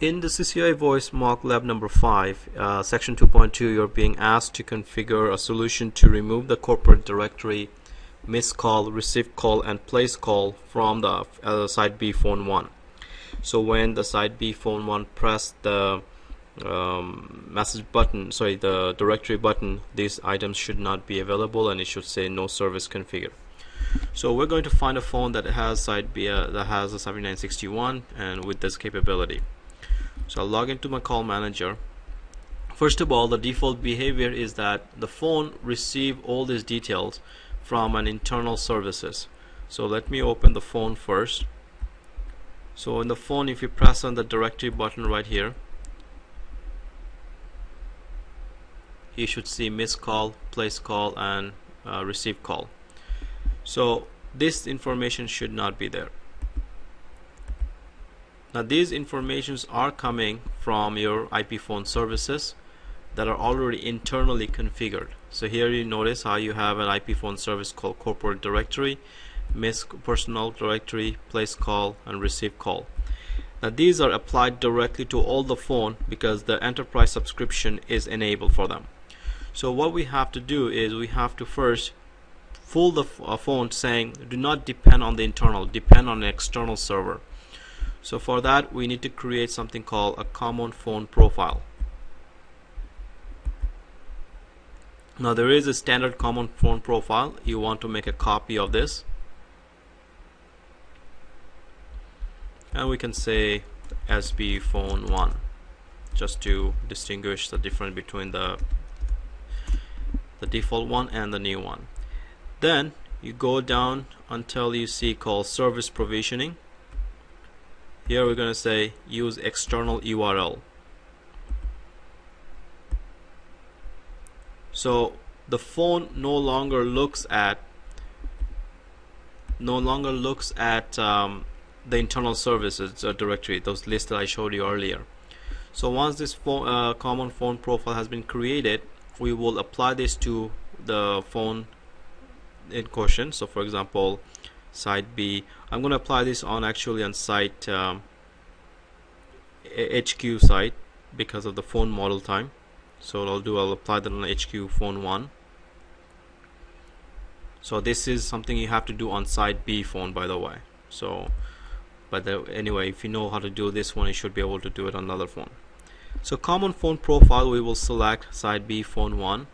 In the CCIE Voice Mock Lab number 5, section 2.2, you're being asked to configure a solution to remove the corporate directory missed call, received call, and place call from the side B phone 1. So when the side B phone 1 press the message button, the directory button, these items should not be available and it should say no service configured. So we're going to find a phone that has side B that has a 7961 and with this capability. So I'll log into my call manager. First of all, the default behavior is that the phone receive all these details from an internal services. So let me open the phone first. So in the phone, if you press on the directory button right here, you should see missed call, place call, and receive call. So this information should not be there. Now these informations are coming from your IP phone services that are already internally configured. So here you notice how you have an IP phone service called corporate directory, miss personal directory, place call, and receive call. Now these are applied directly to all the phone because the enterprise subscription is enabled for them. So what we have to do is we have to first fool the phone saying do not depend on the internal, depend on an external server. So for that we need to create something called a common phone profile. Now there is a standard common phone profile. You want to make a copy of this, and we can say SB phone 1 just to distinguish the difference between the default one and the new one. Then you go down until you see called service provisioning. Here we're going to say use external URL. So the phone no longer looks at the internal services directory, those lists that I showed you earlier. So once this common phone profile has been created, we will apply this to the phone in question. So for example, site B, I'm going to apply this on site HQ site because of the phone model time. So I'll apply that on HQ phone 1. So this is something you have to do on site B phone, by the way. So anyway, if you know how to do this one, you should be able to do it on another phone. So common phone profile, we will select site B phone 1